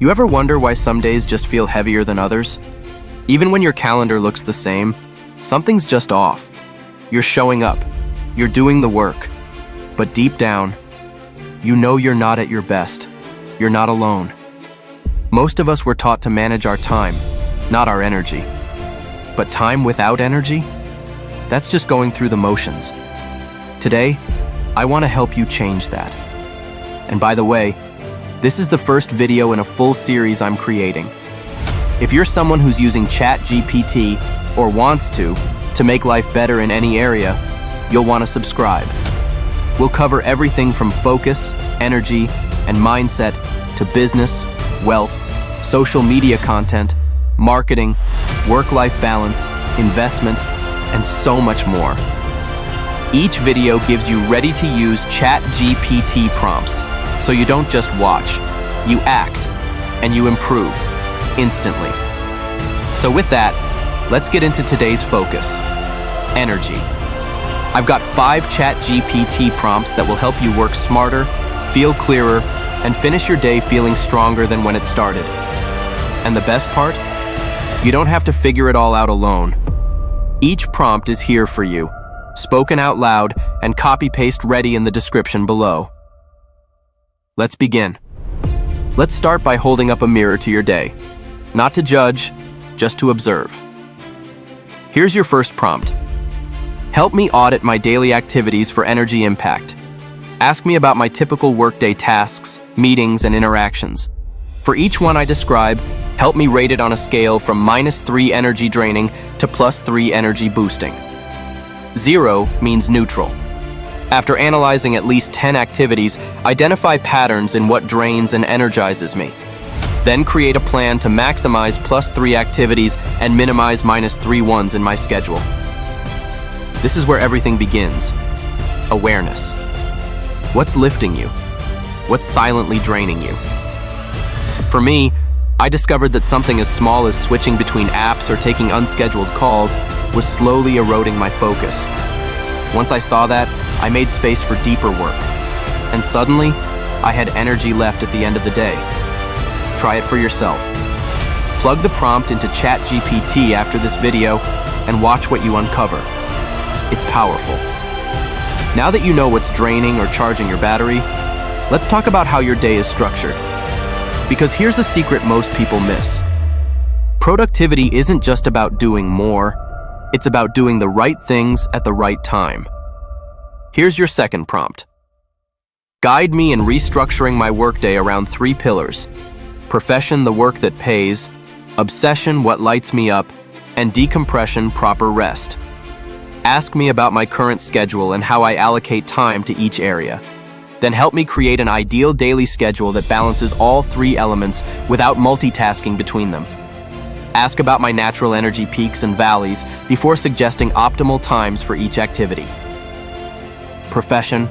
You ever wonder why some days just feel heavier than others? Even when your calendar looks the same, something's just off. You're showing up, you're doing the work, but deep down, you know you're not at your best. You're not alone. Most of us were taught to manage our time, not our energy. But time without energy? That's just going through the motions. Today, I want to help you change that. And by the way, this is the first video in a full series I'm creating. If you're someone who's using ChatGPT or wants to make life better in any area, you'll want to subscribe. We'll cover everything from focus, energy, and mindset to business, wealth, social media content, marketing, work-life balance, investment, and so much more. Each video gives you ready-to-use ChatGPT prompts, so you don't just watch, you act, and you improve instantly. So with that, let's get into today's focus: energy. I've got 5 ChatGPT prompts that will help you work smarter, feel clearer, and finish your day feeling stronger than when it started. And the best part? You don't have to figure it all out alone. Each prompt is here for you, spoken out loud and copy-paste ready in the description below. Let's begin. Let's start by holding up a mirror to your day. Not to judge, just to observe. Here's your first prompt. Help me audit my daily activities for energy impact. Ask me about my typical workday tasks, meetings, and interactions. For each one I describe, help me rate it on a scale from -3 energy draining to +3 energy boosting. 0 means neutral. After analyzing at least 10 activities, identify patterns in what drains and energizes me. Then create a plan to maximize +3 activities and minimize -3 ones in my schedule. This is where everything begins. Awareness. What's lifting you? What's silently draining you? For me, I discovered that something as small as switching between apps or taking unscheduled calls was slowly eroding my focus. Once I saw that, I made space for deeper work. And suddenly, I had energy left at the end of the day. Try it for yourself. Plug the prompt into ChatGPT after this video and watch what you uncover. It's powerful. Now that you know what's draining or charging your battery, let's talk about how your day is structured. Because here's a secret most people miss. Productivity isn't just about doing more, it's about doing the right things at the right time. Here's your second prompt. Guide me in restructuring my workday around 3 pillars: profession, the work that pays; obsession, what lights me up; and decompression, proper rest. Ask me about my current schedule and how I allocate time to each area. Then help me create an ideal daily schedule that balances all 3 elements without multitasking between them. Ask about my natural energy peaks and valleys before suggesting optimal times for each activity. Profession,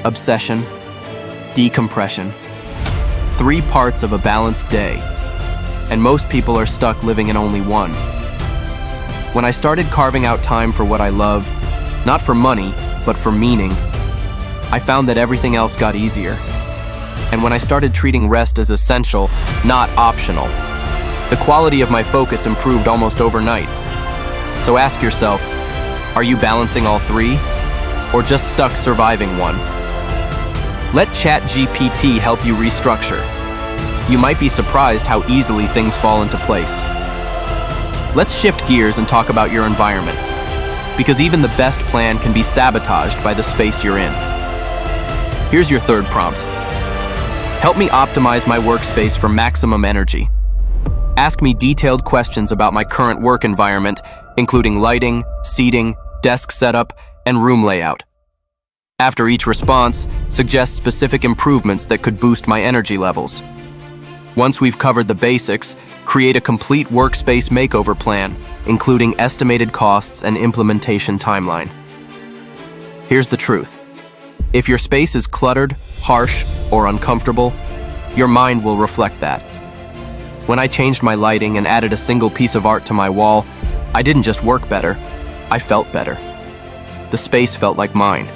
obsession, decompression. 3 parts of a balanced day, and most people are stuck living in only one. When I started carving out time for what I love, not for money, but for meaning, I found that everything else got easier. And when I started treating rest as essential, not optional, the quality of my focus improved almost overnight. So ask yourself, are you balancing all 3? Or just stuck surviving one? Let ChatGPT help you restructure. You might be surprised how easily things fall into place. Let's shift gears and talk about your environment, because even the best plan can be sabotaged by the space you're in. Here's your third prompt. Help me optimize my workspace for maximum energy. Ask me detailed questions about my current work environment, including lighting, seating, desk setup, and room layout. After each response, suggest specific improvements that could boost my energy levels. Once we've covered the basics, create a complete workspace makeover plan, including estimated costs and implementation timeline. Here's the truth. If your space is cluttered, harsh, or uncomfortable, your mind will reflect that. When I changed my lighting and added a single piece of art to my wall, I didn't just work better, I felt better. The space felt like mine.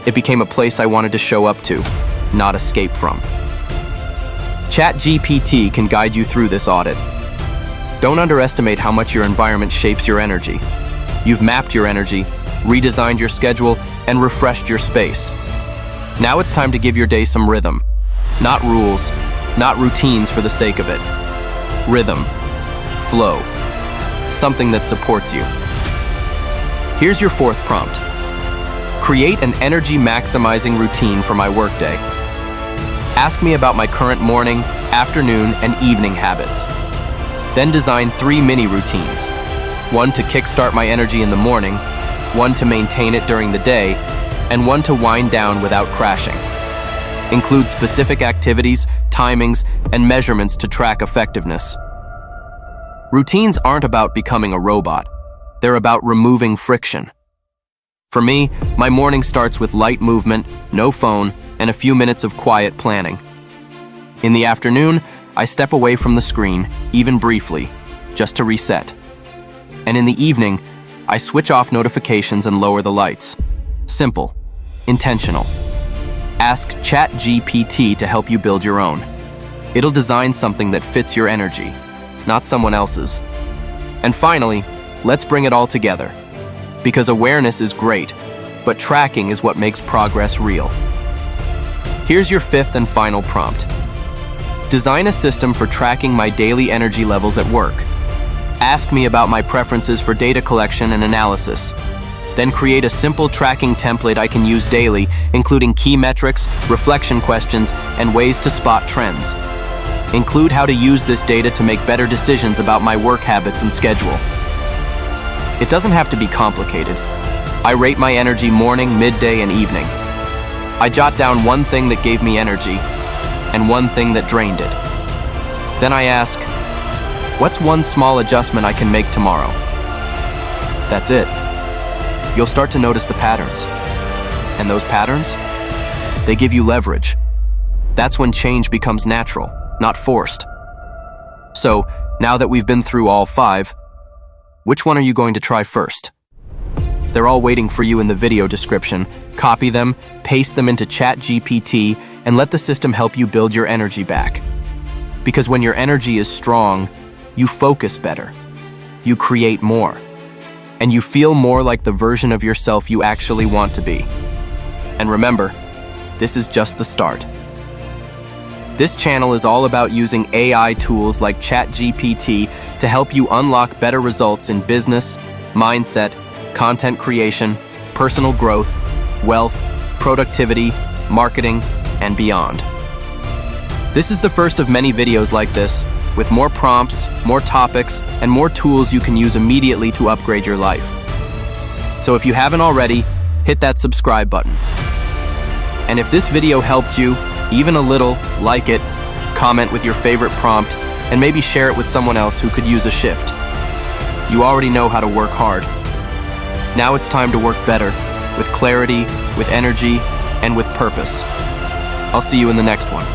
It became a place I wanted to show up to, not escape from. ChatGPT can guide you through this audit. Don't underestimate how much your environment shapes your energy. You've mapped your energy, redesigned your schedule, and refreshed your space. Now it's time to give your day some rhythm. Not rules, not routines for the sake of it. Rhythm, flow, something that supports you. Here's your fourth prompt. Create an energy-maximizing routine for my workday. Ask me about my current morning, afternoon, and evening habits. Then design 3 mini routines. 1 to kickstart my energy in the morning, 1 to maintain it during the day, and 1 to wind down without crashing. Include specific activities, timings, and measurements to track effectiveness. Routines aren't about becoming a robot. They're about removing friction. For me, my morning starts with light movement, no phone, and a few minutes of quiet planning. In the afternoon, I step away from the screen, even briefly, just to reset. And in the evening, I switch off notifications and lower the lights. Simple, intentional. Ask ChatGPT to help you build your own. It'll design something that fits your energy, not someone else's. And finally, let's bring it all together. Because awareness is great, but tracking is what makes progress real. Here's your fifth and final prompt. Design a system for tracking my daily energy levels at work. Ask me about my preferences for data collection and analysis. Then create a simple tracking template I can use daily, including key metrics, reflection questions, and ways to spot trends. Include how to use this data to make better decisions about my work habits and schedule. It doesn't have to be complicated. I rate my energy morning, midday, and evening. I jot down 1 thing that gave me energy and 1 thing that drained it. Then I ask, what's 1 small adjustment I can make tomorrow? That's it. You'll start to notice the patterns. And those patterns, they give you leverage. That's when change becomes natural, not forced. So, now that we've been through all 5, which one are you going to try first? They're all waiting for you in the video description. Copy them, paste them into ChatGPT, and let the system help you build your energy back. Because when your energy is strong, you focus better, you create more, and you feel more like the version of yourself you actually want to be. And remember, this is just the start. This channel is all about using AI tools like ChatGPT to help you unlock better results in business, mindset, content creation, personal growth, wealth, productivity, marketing, and beyond. This is the first of many videos like this, with more prompts, more topics, and more tools you can use immediately to upgrade your life. So if you haven't already, hit that subscribe button. And if this video helped you, even a little, like it, comment with your favorite prompt, and maybe share it with someone else who could use a shift. You already know how to work hard. Now it's time to work better, with clarity, with energy, and with purpose. I'll see you in the next one.